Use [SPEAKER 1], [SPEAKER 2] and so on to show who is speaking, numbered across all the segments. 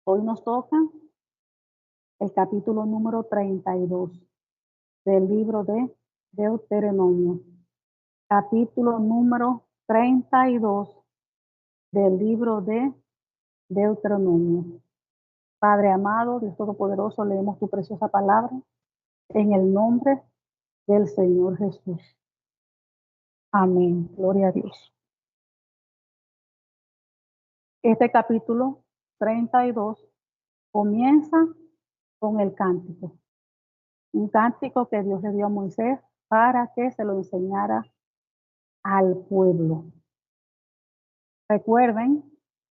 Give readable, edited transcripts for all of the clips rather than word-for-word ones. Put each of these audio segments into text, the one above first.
[SPEAKER 1] Hoy nos toca el capítulo número 32 del libro de Deuteronomio. Capítulo número 32 del libro de Deuteronomio. Padre amado, Dios Todopoderoso, leemos tu preciosa palabra en el nombre del Señor Jesús. Amén. Gloria a Dios. Este capítulo 32 comienza con el cántico. Un cántico que Dios le dio a Moisés para que se lo enseñara al pueblo. Recuerden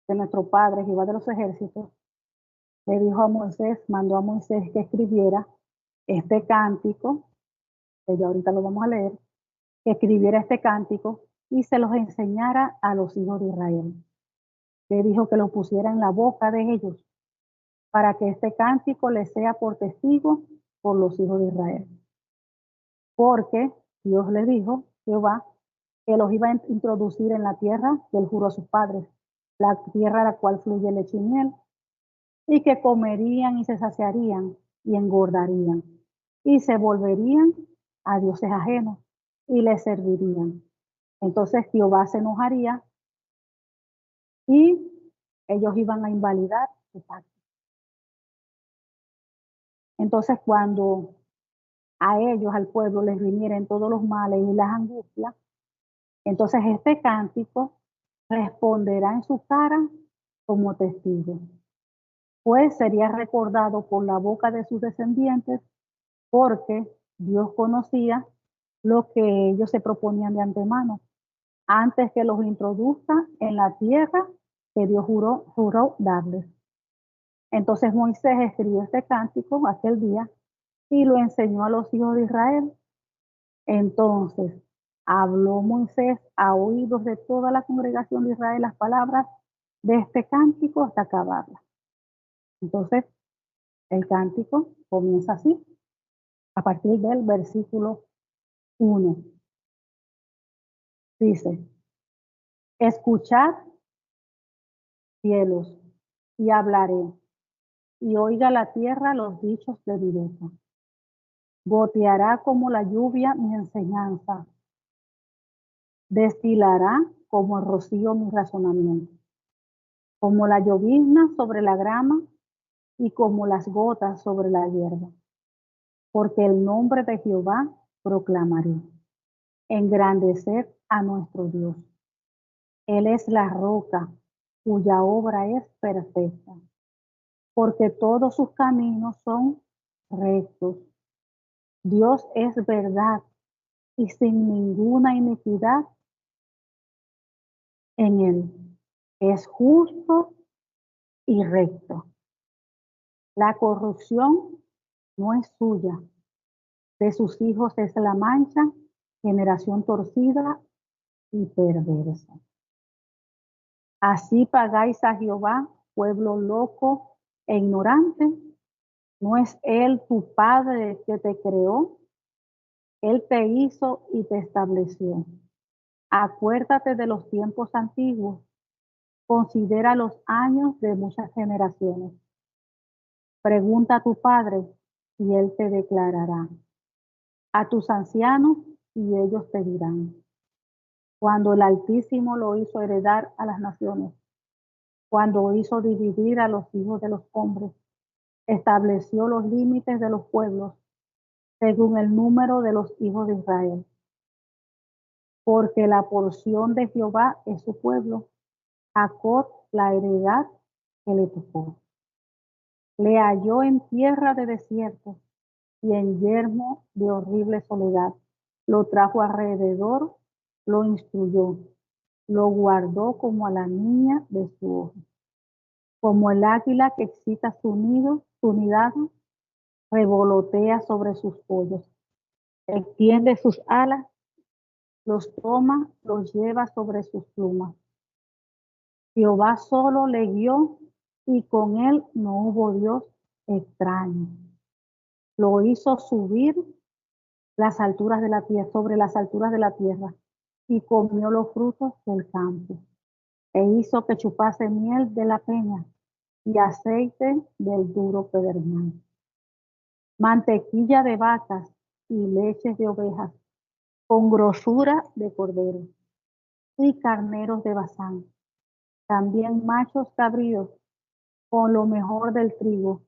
[SPEAKER 1] que nuestro Padre, Jehová de los ejércitos, le dijo a Moisés, mandó a Moisés que escribiera este cántico, que ya ahorita lo vamos a leer, que escribiera este cántico y se los enseñara a los hijos de Israel. Le dijo que lo pusiera en la boca de ellos para que este cántico les sea por testigo por los hijos de Israel. Porque Dios le dijo, Jehová, que los iba a introducir en la tierra que él juró a sus padres, la tierra a la cual fluye leche y miel, y que comerían y se saciarían y engordarían, y se volverían a dioses ajenos y les servirían. Entonces Jehová se enojaría y ellos iban a invalidar su pacto. Entonces cuando a ellos, al pueblo, les vinieren todos los males y las angustias, entonces este cántico responderá en su cara como testigo, pues sería recordado por la boca de sus descendientes, porque Dios conocía lo que ellos se proponían de antemano, antes que los introduzca en la tierra que Dios juró darles. Entonces Moisés escribió este cántico aquel día y lo enseñó a los hijos de Israel. Entonces habló Moisés a oídos de toda la congregación de Israel las palabras de este cántico hasta acabarla. Entonces, el cántico comienza así, a partir del versículo 1. Dice, escuchad, cielos, y hablaré, y oiga la tierra los dichos de mi boca. Goteará como la lluvia mi enseñanza, destilará como el rocío mi razonamiento, como la llovizna sobre la grama y como las gotas sobre la hierba. Porque el nombre de Jehová proclamaré, engrandecer a nuestro Dios. Él es la roca cuya obra es perfecta, porque todos sus caminos son rectos. Dios es verdad y sin ninguna iniquidad en él. Es justo y recto. La corrupción no es suya. De sus hijos es la mancha, generación torcida y perversa. Así pagáis a Jehová, pueblo loco e ignorante. ¿No es Él tu Padre que te creó? Él te hizo y te estableció. Acuérdate de los tiempos antiguos. Considera los años de muchas generaciones. Pregunta a tu Padre y Él te declarará. A tus ancianos y ellos te dirán. Cuando el Altísimo lo hizo heredar a las naciones, cuando hizo dividir a los hijos de los hombres, estableció los límites de los pueblos según el número de los hijos de Israel. Porque la porción de Jehová es su pueblo, Jacob la heredad que le tocó. Le halló en tierra de desierto y en yermo de horrible soledad. Lo trajo alrededor, lo instruyó, lo guardó como a la niña de su ojo. Como el águila que excita su nido, su nidado, revolotea sobre sus pollos, extiende sus alas, los toma, los lleva sobre sus plumas. Jehová solo le guió y con él no hubo Dios extraño. Lo hizo subir las alturas de la tierra, sobre las alturas de la tierra, y comió los frutos del campo. E hizo que chupase miel de la peña y aceite del duro pedernal, mantequilla de vacas y leches de ovejas, con grosura de cordero, y carneros de Basán, también machos cabríos, con lo mejor del trigo,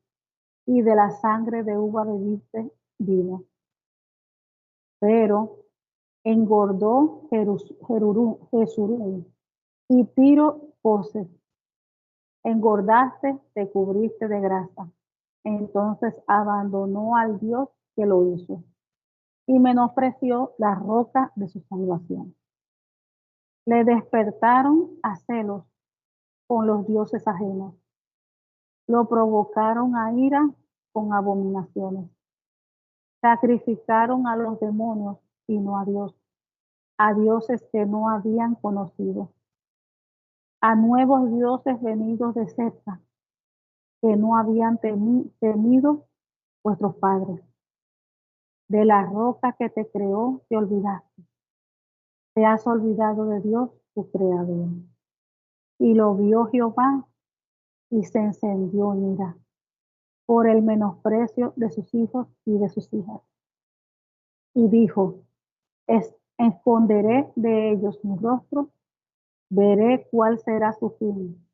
[SPEAKER 1] y de la sangre de uva bebiste vino. Pero engordó Jesurún y Tiro Poses. Engordaste, te cubriste de grasa. Entonces abandonó al Dios que lo hizo y menospreció la roca de su salvación. Le despertaron a celos con los dioses ajenos. Lo provocaron a ira con abominaciones. Sacrificaron a los demonios y no a dioses que no habían conocido, a nuevos dioses venidos de cerca, que no habían temido vuestros padres. De la roca que te creó te olvidaste. Te has olvidado de Dios, tu creador. Y lo vio Jehová y se encendió en ira por el menosprecio de sus hijos y de sus hijas. Y dijo, esconderé de ellos mi rostro, veré cuál será su fin,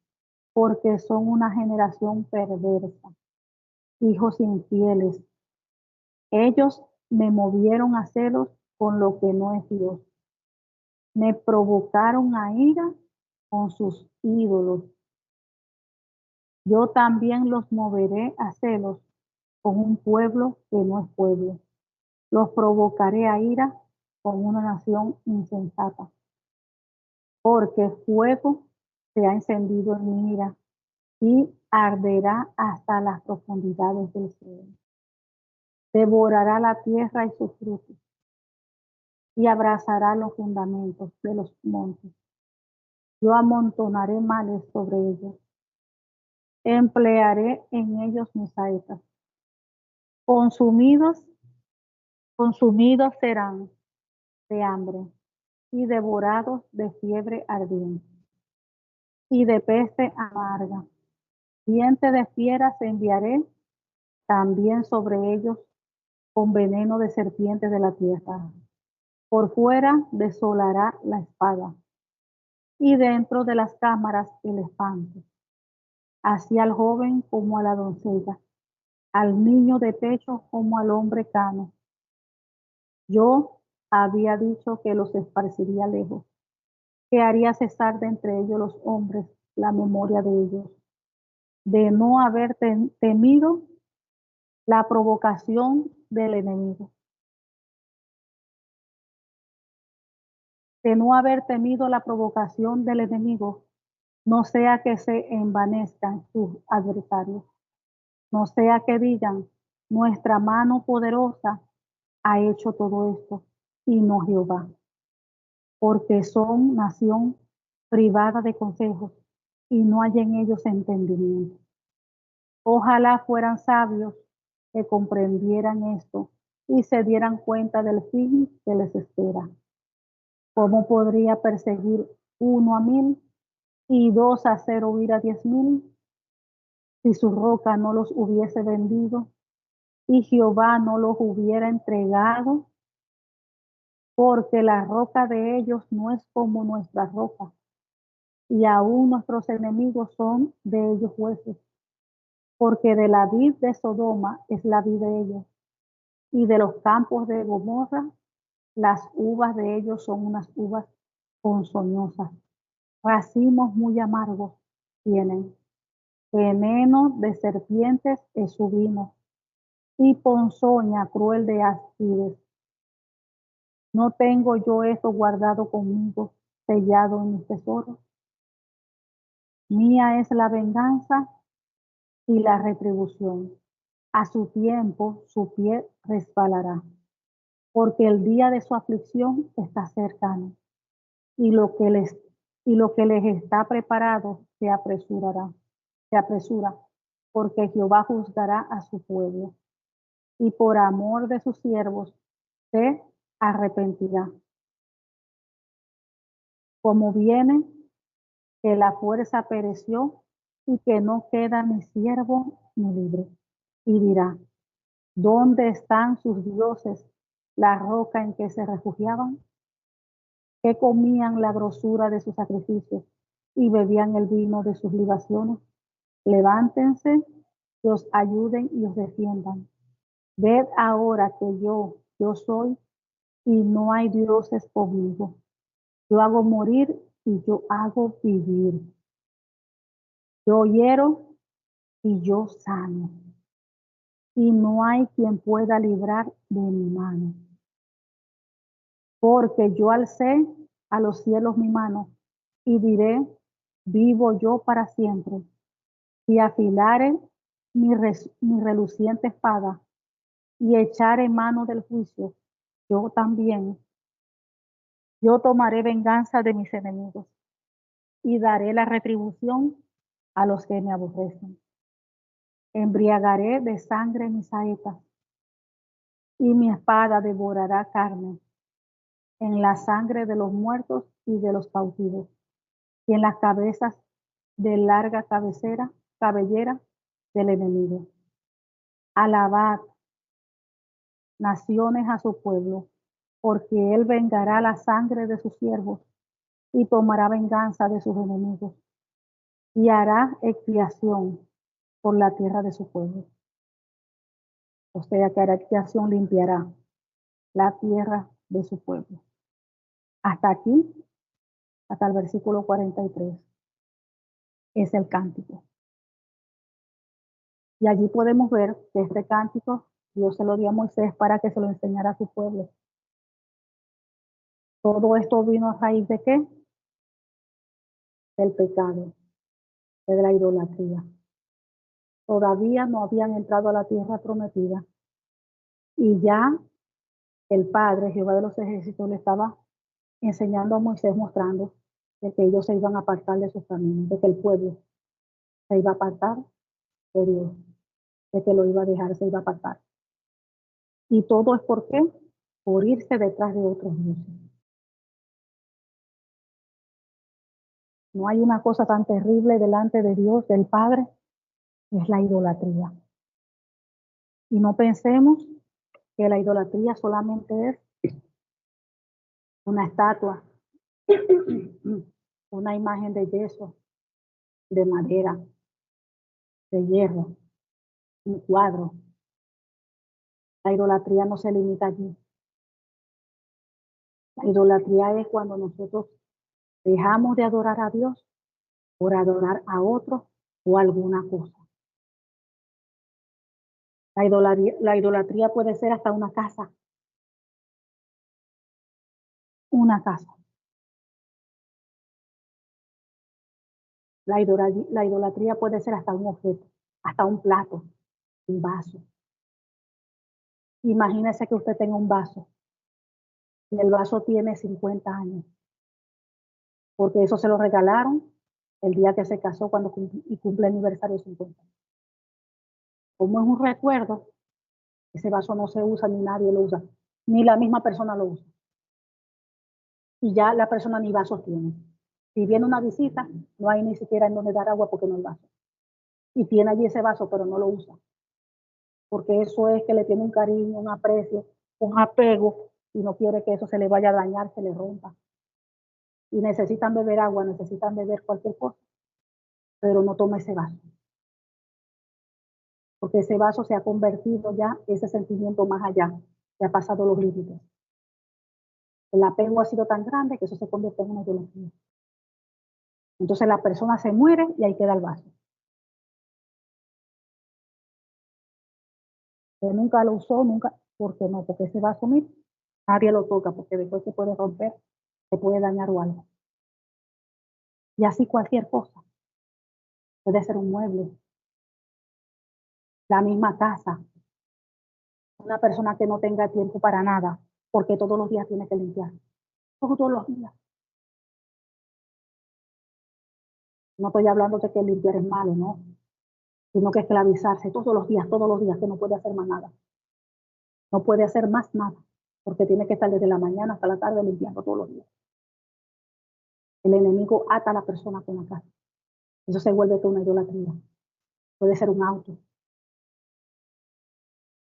[SPEAKER 1] porque son una generación perversa, hijos infieles. Ellos me movieron a celos con lo que no es Dios. Me provocaron a ira con sus ídolos. Yo también los moveré a celos con un pueblo que no es pueblo. Los provocaré a ira con una nación insensata. Porque fuego se ha encendido en mi ira y arderá hasta las profundidades del cielo. Devorará la tierra y sus frutos y abrazará los fundamentos de los montes. Yo amontonaré males sobre ellos. Emplearé en ellos mis saetas. Consumidos, consumidos serán de hambre y devorados de fiebre ardiente y de peste amarga. Diente de fieras enviaré también sobre ellos con veneno de serpientes de la tierra. Por fuera desolará la espada y dentro de las cámaras el espanto. Así al joven como a la doncella, al niño de pecho como al hombre cano. Yo había dicho que los esparciría lejos, que haría cesar de entre ellos los hombres la memoria de ellos, de no haber temido la provocación del enemigo, de no haber temido la provocación del enemigo, no sea que se envanezcan sus adversarios, no sea que digan, nuestra mano poderosa ha hecho todo esto, y no Jehová, porque son nación privada de consejos, y no hay en ellos entendimiento. Ojalá fueran sabios que comprendieran esto y se dieran cuenta del fin que les espera. ¿Cómo podría perseguir 1 a 1000 y 2 hacer huir a 10,000? Si su roca no los hubiese vendido y Jehová no los hubiera entregado, porque la roca de ellos no es como nuestra roca, y aún nuestros enemigos son de ellos jueces, porque de la vid de Sodoma es la vid de ellos, y de los campos de Gomorra las uvas de ellos son unas uvas ponzoñosas. Racimos muy amargos tienen, veneno de serpientes es su vino, y ponzoña cruel de áspides. ¿No tengo yo esto guardado conmigo, sellado en mis tesoros? Mía es la venganza y la retribución. A su tiempo su pie resbalará, porque el día de su aflicción está cercano, y lo que les está preparado se apresura, porque Jehová juzgará a su pueblo, y por amor de sus siervos se arrepentirá. Como viene que la fuerza pereció y que no queda ni siervo ni libre. Y dirá, ¿dónde están sus dioses, la roca en que se refugiaban? Que comían la grosura de sus sacrificios y bebían el vino de sus libaciones. Levántense, que os ayuden y os defiendan. Ved ahora que yo soy, y no hay dioses conmigo. Yo hago morir y yo hago vivir. Yo hiero y yo sano. Y no hay quien pueda librar de mi mano. Porque yo alcé a los cielos mi mano y diré, vivo yo para siempre. Y afilare mi reluciente espada y echaré mano del juicio, yo también. Yo tomaré venganza de mis enemigos y daré la retribución a los que me aborrecen. Embriagaré de sangre mis saetas y mi espada devorará carne en la sangre de los muertos y de los cautivos y en las cabezas de larga cabellera del enemigo. Alabad, naciones, a su pueblo, porque él vengará la sangre de sus siervos y tomará venganza de sus enemigos y hará expiación por la tierra de su pueblo. O sea que hará expiación, limpiará la tierra de su pueblo. Hasta aquí, hasta el versículo 43, es el cántico. Y allí podemos ver que este cántico Dios se lo dio a Moisés para que se lo enseñara a su pueblo. Todo esto vino a raíz de ¿qué? Del pecado, de la idolatría. Todavía no habían entrado a la tierra prometida y ya el Padre, Jehová de los ejércitos, le estaba enseñando a Moisés, mostrando de que ellos se iban a apartar de sus caminos, de que el pueblo se iba a apartar de Dios, de que lo iba a dejar, se iba a apartar. Y todo es por qué, por irse detrás de otros dioses. No hay una cosa tan terrible delante de Dios, del Padre, es la idolatría. Y no pensemos que la idolatría solamente es una estatua, una imagen de yeso, de madera, de hierro, un cuadro. La idolatría no se limita allí. La idolatría es cuando nosotros dejamos de adorar a Dios por adorar a otro o alguna cosa. La idolatría puede ser hasta una casa. Una casa. La idolatría puede ser hasta un objeto, hasta un plato, un vaso. Imagínese que usted tenga un vaso y el vaso tiene 50 años, porque eso se lo regalaron el día que se casó cuando cumple el aniversario 50. Como es un recuerdo, ese vaso no se usa ni nadie lo usa, ni la misma persona lo usa. Y ya la persona ni vasos tiene. Si viene una visita, no hay ni siquiera en donde dar agua porque no hay vaso. Y tiene allí ese vaso, pero no lo usa. Porque eso es que le tiene un cariño, un aprecio, un apego, y no quiere que eso se le vaya a dañar, se le rompa. Y necesitan beber agua, necesitan beber cualquier cosa, pero no toma ese vaso. Porque ese vaso se ha convertido ya, ese sentimiento más allá, que ha pasado los límites. El apego ha sido tan grande que eso se convierte en una idolatría. Entonces la persona se muere y ahí queda el vaso. Que nunca lo usó, nunca, ¿por qué no? Porque ese vaso, mira, nadie lo toca, porque después se puede romper, se puede dañar o algo. Y así cualquier cosa. Puede ser un mueble, la misma casa. Una persona que no tenga tiempo para nada, porque todos los días tiene que limpiar. Todos los días. No estoy hablando de que limpiar es malo, no. Sino que esclavizarse todos los días, que no puede hacer más nada. No puede hacer más nada, porque tiene que estar desde la mañana hasta la tarde limpiando todos los días. El enemigo ata a la persona con la casa. Eso se vuelve toda una idolatría. Puede ser un auto,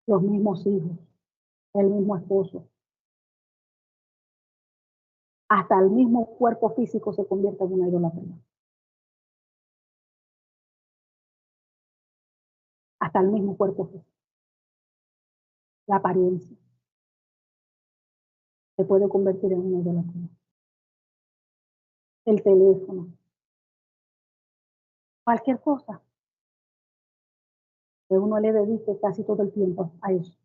[SPEAKER 1] los mismos hijos, el mismo esposo, hasta el mismo cuerpo físico se convierte en una idolatría. Hasta el mismo cuerpo físico. La apariencia se puede convertir en una idolatría. El teléfono, cualquier cosa que uno le dedique casi todo el tiempo a eso,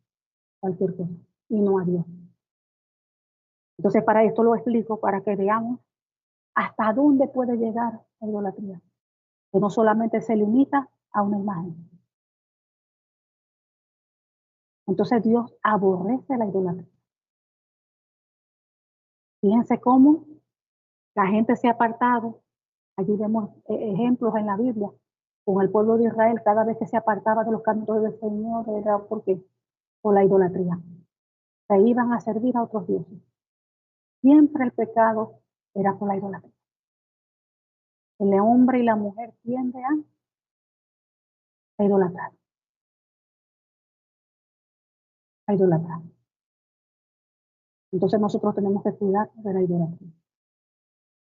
[SPEAKER 1] cualquier cosa, y no a Dios. Entonces, para esto lo explico, para que veamos hasta dónde puede llegar la idolatría, que no solamente se limita a una imagen. Entonces Dios aborrece la idolatría. Fíjense cómo la gente se ha apartado. Allí vemos ejemplos en la Biblia. Con el pueblo de Israel, cada vez que se apartaba de los caminos del Señor, era porque por la idolatría. Se iban a servir a otros dioses. Siempre el pecado era por la idolatría. El hombre y la mujer tienden a idolatrar. A idolatrar. Entonces nosotros tenemos que cuidar de la idolatría.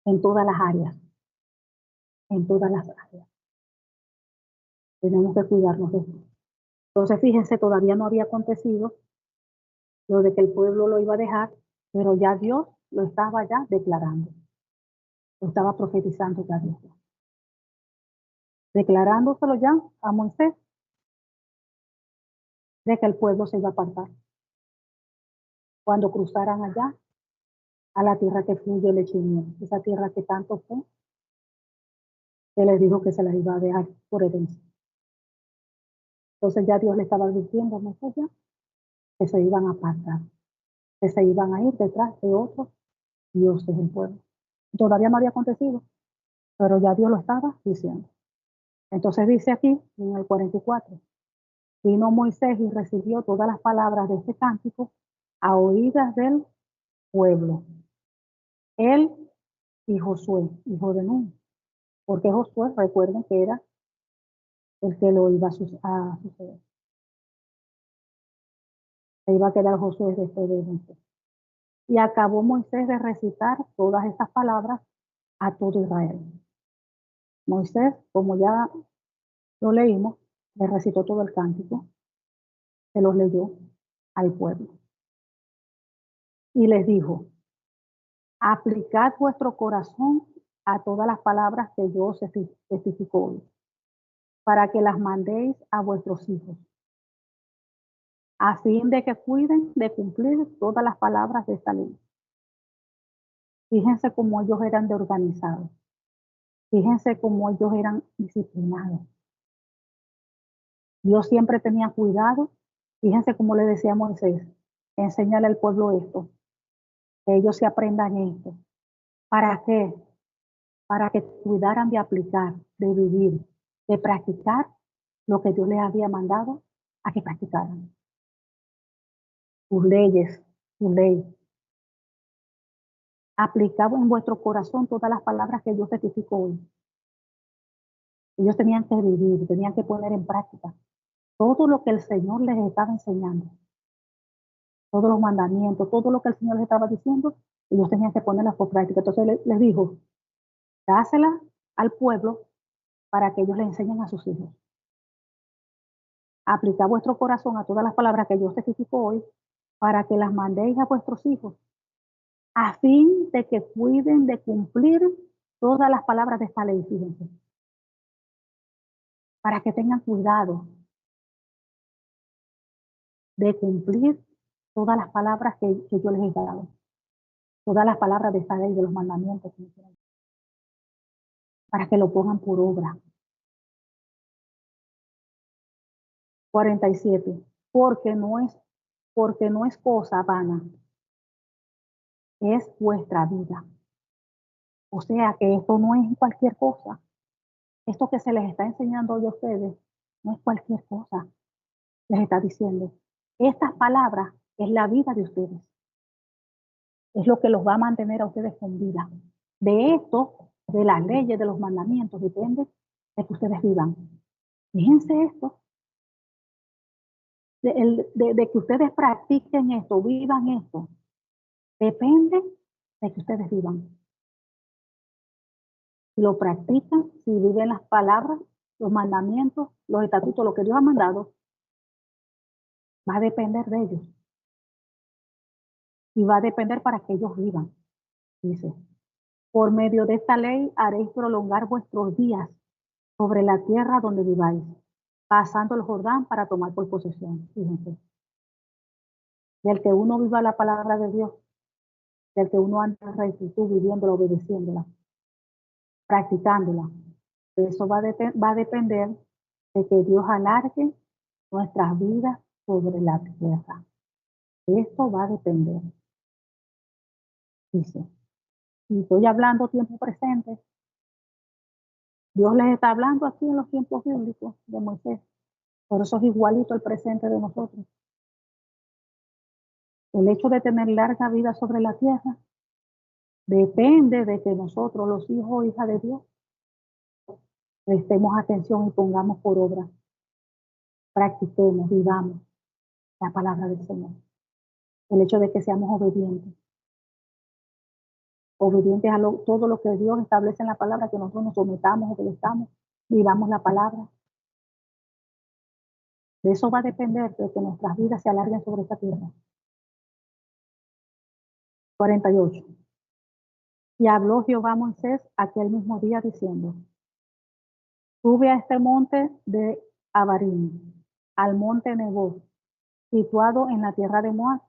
[SPEAKER 1] En todas las áreas. En todas las áreas. Tenemos que cuidarnos de esto. Entonces, fíjense, todavía no había acontecido lo de que el pueblo lo iba a dejar, pero ya Dios lo estaba ya declarando. Lo estaba profetizando ya Dios. Declarándoselo ya a Moisés de que el pueblo se iba a apartar. Cuando cruzaran allá a la tierra que fluye leche y miel, esa tierra que tanto fue, que les dijo que se las iba a dejar por herencia. Entonces ya Dios le estaba advirtiendo a Moisés ya que se iban a apartar, que se iban a ir detrás de otros dioses del pueblo. Todavía no había acontecido, pero ya Dios lo estaba diciendo. Entonces dice aquí en el 44, vino Moisés y recibió todas las palabras de este cántico a oídas del pueblo. Él y Josué, hijo de Nun, porque Josué, recuerden que era el que lo iba a suceder. Se iba a quedar Josué después de Moisés. Y acabó Moisés de recitar todas estas palabras a todo Israel. Moisés, como ya lo leímos, le recitó todo el cántico, se los leyó al pueblo. Y les dijo, aplicad vuestro corazón a todas las palabras que yo os testifico hoy, para que las mandéis a vuestros hijos, a fin de que cuiden de cumplir todas las palabras de esta ley. Fíjense cómo ellos eran de organizados. Fíjense cómo ellos eran disciplinados. Dios siempre tenía cuidado. Fíjense cómo le decía a Moisés, enséñale al pueblo esto, que ellos se aprendan esto. ¿Para qué? Para que cuidaran de aplicar, de vivir, de practicar lo que Dios les había mandado a que practicaran. Sus leyes, su ley. Aplicado en vuestro corazón todas las palabras que Dios testificó hoy. Ellos tenían que vivir, tenían que poner en práctica todo lo que el Señor les estaba enseñando. Todos los mandamientos, todo lo que el Señor les estaba diciendo, ellos tenían que ponerlas por práctica. Entonces les dijo, dásela al pueblo para que ellos le enseñen a sus hijos. Aplicad vuestro corazón a todas las palabras que Dios testificó hoy, para que las mandéis a vuestros hijos, a fin de que cuiden de cumplir todas las palabras de esta ley, fíjense. Para que tengan cuidado de cumplir todas las palabras que yo les he dado. Todas las palabras de esta ley, de los mandamientos. Para que lo pongan por obra. 47. Porque no es cosa vana. Es vuestra vida. O sea que esto no es cualquier cosa. Esto que se les está enseñando hoy a ustedes no es cualquier cosa. Les está diciendo, estas palabras es la vida de ustedes. Es lo que los va a mantener a ustedes con vida. De esto, de las leyes, de los mandamientos, depende de que ustedes vivan. Fíjense esto, de que ustedes practiquen esto, vivan esto, depende de que ustedes vivan. Si lo practican, si viven las palabras, los mandamientos, los estatutos, lo que Dios ha mandado, va a depender de ellos. Y va a depender para que ellos vivan. Dice, por medio de esta ley haréis prolongar vuestros días sobre la tierra donde viváis, pasando el Jordán para tomar por posesión. Fíjense. Del que uno viva la palabra de Dios, del que uno anda en rectitud, viviéndola, obedeciéndola, practicándola. Eso va a depender de que Dios alargue nuestras vidas sobre la tierra. Esto va a depender. Dice, y estoy hablando tiempo presente, Dios les está hablando aquí en los tiempos bíblicos de Moisés. Por eso es igualito el presente de nosotros. El hecho de tener larga vida sobre la tierra depende de que nosotros, los hijos o hijas de Dios, prestemos atención y pongamos por obra, practiquemos, vivamos la palabra del Señor. El hecho de que seamos obedientes a todo lo que Dios establece en la palabra, que nosotros nos sometamos, obedezcamos, vivamos la palabra. De eso va a depender de que nuestras vidas se alarguen sobre esta tierra. 48. Y habló Jehová a Moisés aquel mismo día diciendo, sube a este monte de Abarim, al monte Nebo, situado en la tierra de Moab,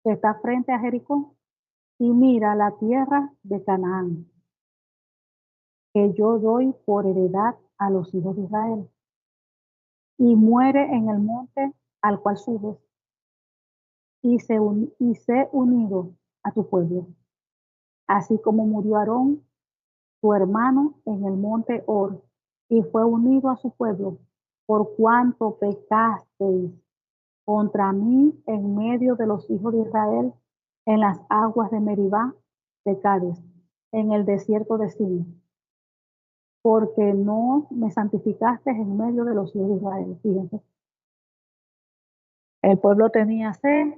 [SPEAKER 1] que está frente a Jericó, y mira la tierra de Canaán, que yo doy por heredad a los hijos de Israel. Y muere en el monte al cual subes, y sé unido a tu pueblo, así como murió Aarón, tu hermano, en el monte Hor, y fue unido a su pueblo, por cuanto pecasteis contra mí en medio de los hijos de Israel, en las aguas de Meribá de Cádiz, en el desierto de Sin, porque no me santificaste en medio de los hijos de Israel. Fíjense, el pueblo tenía sed,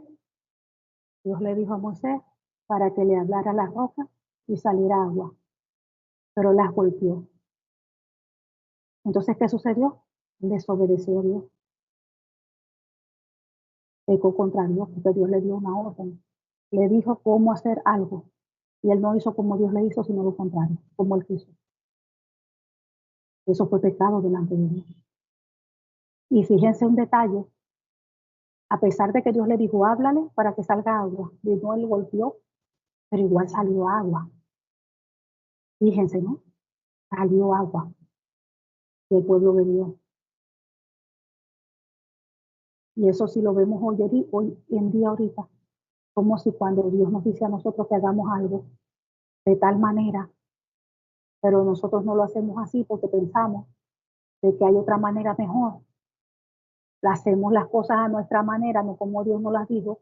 [SPEAKER 1] Dios le dijo a Moisés para que le hablara a las rocas y saliera agua, pero las golpeó. Entonces, ¿qué sucedió? Desobedeció a Dios, pecó contra Dios, porque Dios le dio una orden, le dijo cómo hacer algo, y él no hizo como Dios le hizo, sino lo contrario, como él quiso. Eso fue pecado delante de Dios. Y fíjense un detalle, a pesar de que Dios le dijo, háblale para que salga agua, y no él golpeó, pero igual salió agua. Fíjense, ¿no? Salió agua del pueblo de Dios. Y eso sí lo vemos hoy en día ahorita, como si cuando Dios nos dice a nosotros que hagamos algo de tal manera, pero nosotros no lo hacemos así porque pensamos de que hay otra manera mejor. Hacemos las cosas a nuestra manera, no como Dios nos las dijo.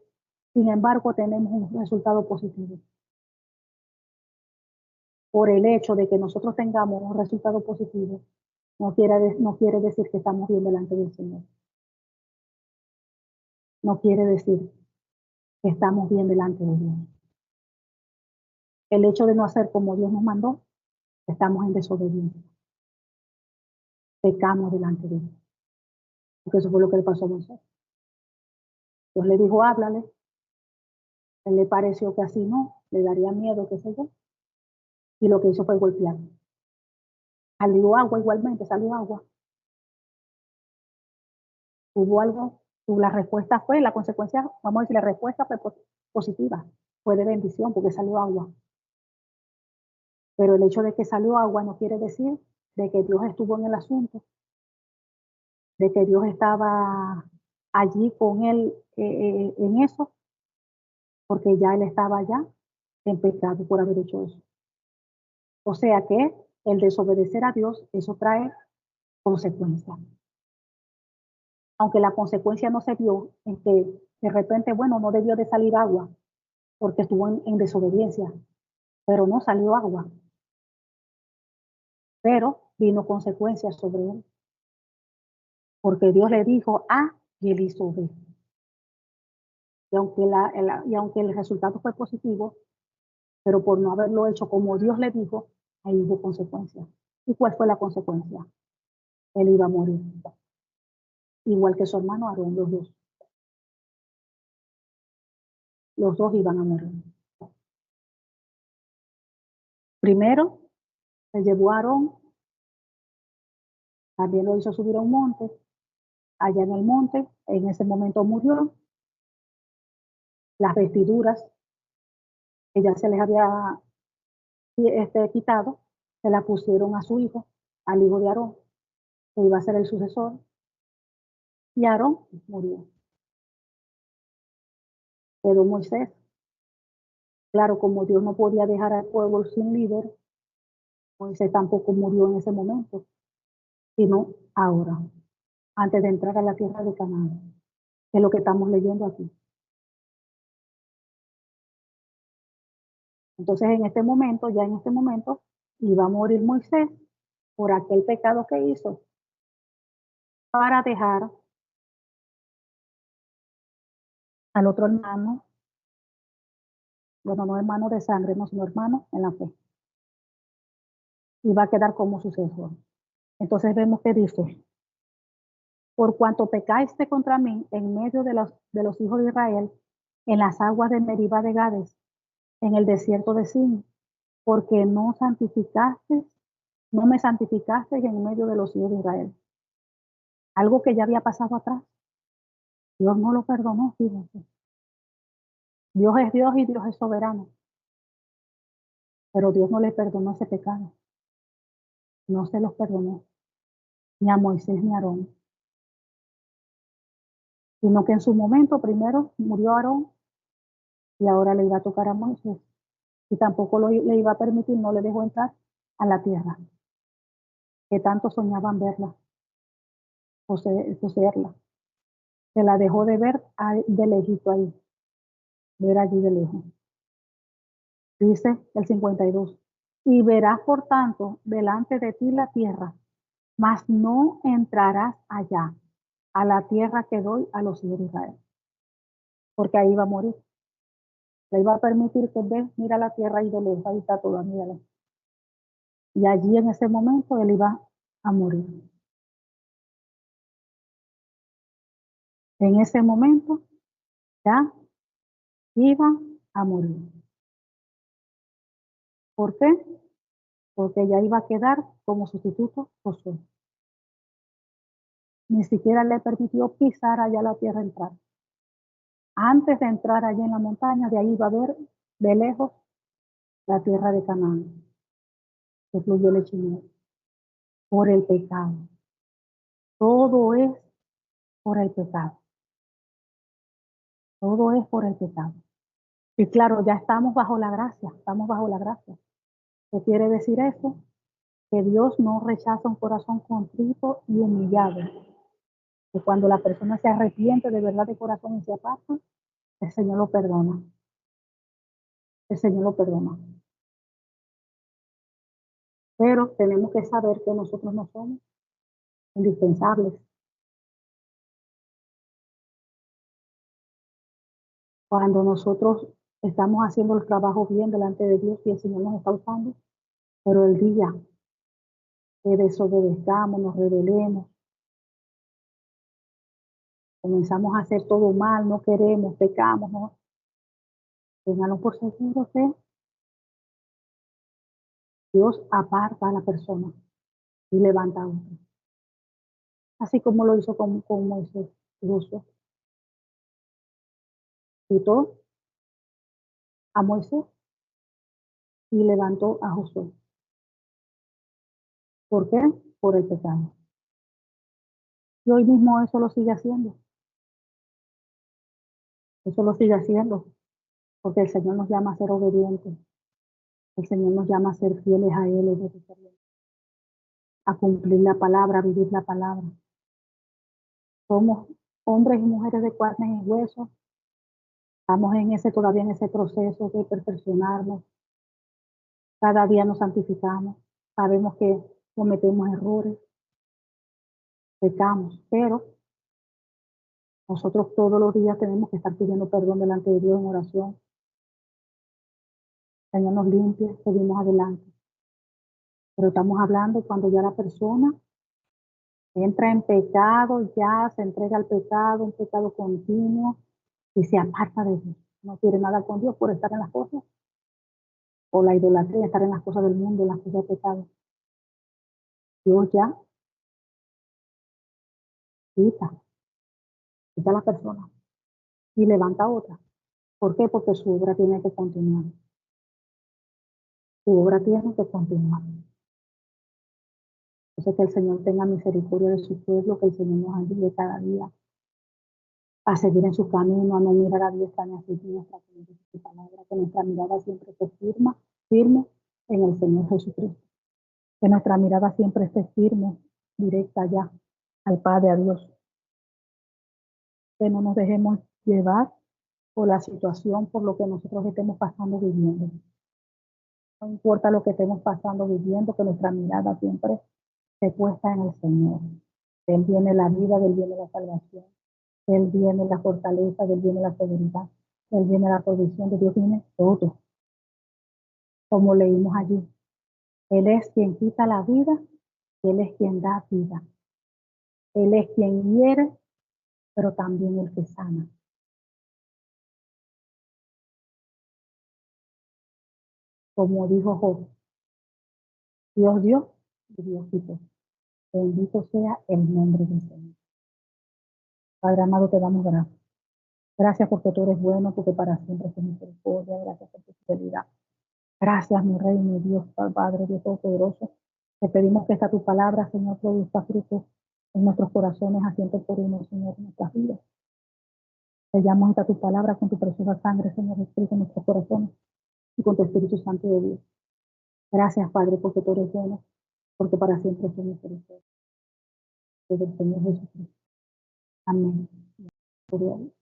[SPEAKER 1] Sin embargo, tenemos un resultado positivo. Por el hecho de que nosotros tengamos un resultado positivo, no quiere decir que estamos bien delante del Señor. No quiere decir que estamos bien delante de Dios. El hecho de no hacer como Dios nos mandó, estamos en desobediencia. Pecamos delante de Dios. Porque eso fue lo que le pasó a Moisés. Dios le dijo, háblale. Él le pareció que así no, le daría miedo, qué sé yo. Y lo que hizo fue golpear. Salió agua igualmente, salió agua. Hubo algo, la respuesta fue, la consecuencia, vamos a decir, la respuesta fue positiva, fue de bendición porque salió agua. Pero el hecho de que salió agua no quiere decir de que Dios estuvo en el asunto, de que Dios estaba allí con él en eso, porque ya él estaba allá en pecado por haber hecho eso. O sea que el desobedecer a Dios, eso trae consecuencias. Aunque la consecuencia no se vio en que de repente, bueno, no debió de salir agua porque estuvo en desobediencia, pero no salió agua. Pero vino consecuencias sobre él. Porque Dios le dijo A y él hizo B. Y aunque el resultado fue positivo, pero por no haberlo hecho como Dios le dijo, ahí hubo consecuencias. ¿Y cuál fue la consecuencia? Él iba a morir. Igual que su hermano Aarón, los dos. Los dos iban a morir. Primero, se llevó a Aarón, también lo hizo subir a un monte. Allá en el monte, en ese momento murió. Las vestiduras que ya se les había quitado, se las pusieron a su hijo, al hijo de Aarón, que iba a ser el sucesor. Y Aarón murió. Quedó Moisés. Claro, como Dios no podía dejar al pueblo sin líder, Moisés tampoco murió en ese momento, sino ahora, antes de entrar a la tierra de Canaán, que es lo que estamos leyendo aquí. Entonces, en este momento, iba a morir Moisés por aquel pecado que hizo, para dejar al otro hermano, bueno, no hermano de sangre, no, sino hermano en la fe. Iba a quedar como sucesor. Entonces vemos que dice, por cuanto pecaste contra mí en medio de los hijos de Israel, en las aguas de Meriba de Gades, en el desierto de Sin, porque no me santificaste en medio de los hijos de Israel. Algo que ya había pasado atrás. Dios no lo perdonó, fíjense. Dios es Dios y Dios es soberano. Pero Dios no le perdonó ese pecado. No se los perdonó. Ni a Moisés ni a Aarón. Sino que en su momento primero murió Aarón y ahora le iba a tocar a Moisés. Y tampoco le iba a permitir, no le dejó entrar a la tierra. Que tanto soñaban verla, poseerla. Se la dejó de ver de lejito ahí. Ver allí de lejos. Dice el 52. Y verás por tanto delante de ti la tierra, mas no entrarás allá, a la tierra que doy a los hijos de Israel. Porque ahí va a morir. Le iba a permitir que ve, mira la tierra ahí de lejos, ahí está toda, mírala. Y allí en ese momento él iba a morir. En ese momento ya iba a morir. ¿Por qué? Porque ya iba a quedar como sustituto Josué. Ni siquiera le permitió pisar allá la tierra entrar. Antes de entrar allí en la montaña, de ahí iba a ver de lejos la tierra de Canaán, que fluyó leche y miel, por el pecado. Todo es por el pecado. Todo es por el pecado. Y claro, ya estamos bajo la gracia, estamos bajo la gracia. ¿Qué quiere decir eso? Que Dios no rechaza un corazón contrito y humillado. Que cuando la persona se arrepiente de verdad de corazón y se aparta, el Señor lo perdona. El Señor lo perdona. Pero tenemos que saber que nosotros no somos indispensables. Cuando nosotros estamos haciendo el trabajo bien delante de Dios y el Señor nos está usando, pero el día que desobedezcamos, nos rebelemos, comenzamos a hacer todo mal, no queremos, pecamos, ¿no? Ténganlo por seguro que Dios aparta a la persona y levanta a otro. Así como lo hizo con Moisés y Josué. Quitó a Moisés y levantó a Josué. ¿Por qué? Por el pecado. Y hoy mismo eso lo sigue haciendo. Eso lo sigue haciendo. Porque el Señor nos llama a ser obedientes. El Señor nos llama a ser fieles a Él, a cumplir la palabra, a vivir la palabra. Somos hombres y mujeres de carne y hueso. Estamos todavía en ese proceso de perfeccionarnos. Cada día nos santificamos. Sabemos que cometemos errores, pecamos, pero nosotros todos los días tenemos que estar pidiendo perdón delante de Dios en oración. Señor nos limpie, seguimos adelante. Pero estamos hablando cuando ya la persona entra en pecado, ya se entrega al pecado, un pecado continuo, y se aparta de Dios. No quiere nada con Dios por estar en las cosas, o la idolatría, estar en las cosas del mundo, en las cosas de pecado. Dios ya quita a la persona y levanta otra. ¿Por qué? Porque su obra tiene que continuar. Su obra tiene que continuar. Entonces que el Señor tenga misericordia de su pueblo, que el Señor nos ayude cada día a seguir en su camino, a no mirar a diestra ni a siniestra, como dice su palabra, que nuestra mirada siempre esté firme en el Señor Jesucristo. Que nuestra mirada siempre esté firme, directa ya al Padre, a Dios. Que no nos dejemos llevar por la situación, por lo que nosotros estemos pasando, viviendo. No importa lo que estemos pasando, viviendo, que nuestra mirada siempre esté puesta en el Señor. De Él viene la vida, de Él viene la salvación, de Él viene la fortaleza, de Él viene la seguridad, de Él viene la provisión, de Dios viene todo. Como leímos allí, Él es quien quita la vida, Él es quien da vida. Él es quien hiere, pero también el que sana. Como dijo Job, Dios dio y Dios quitó. Bendito sea el nombre del Señor. Padre amado, te damos gracias. Gracias porque tú eres bueno, porque para siempre es tu misericordia. Gracias por tu fidelidad. Gracias, mi Rey, mi Dios, Padre, Dios Todopoderoso. Te pedimos que esta tu palabra, Señor, produzca fruto en nuestros corazones, asiento por uno, Señor, en nuestras vidas. Sellamos esta tu palabra con tu preciosa sangre, Señor, escrito en nuestros corazones y con tu Espíritu Santo de Dios. Gracias, Padre, porque tú eres bueno, porque para siempre es tu misericordia. Desde el Señor Jesucristo. Amén. Gloria a Dios.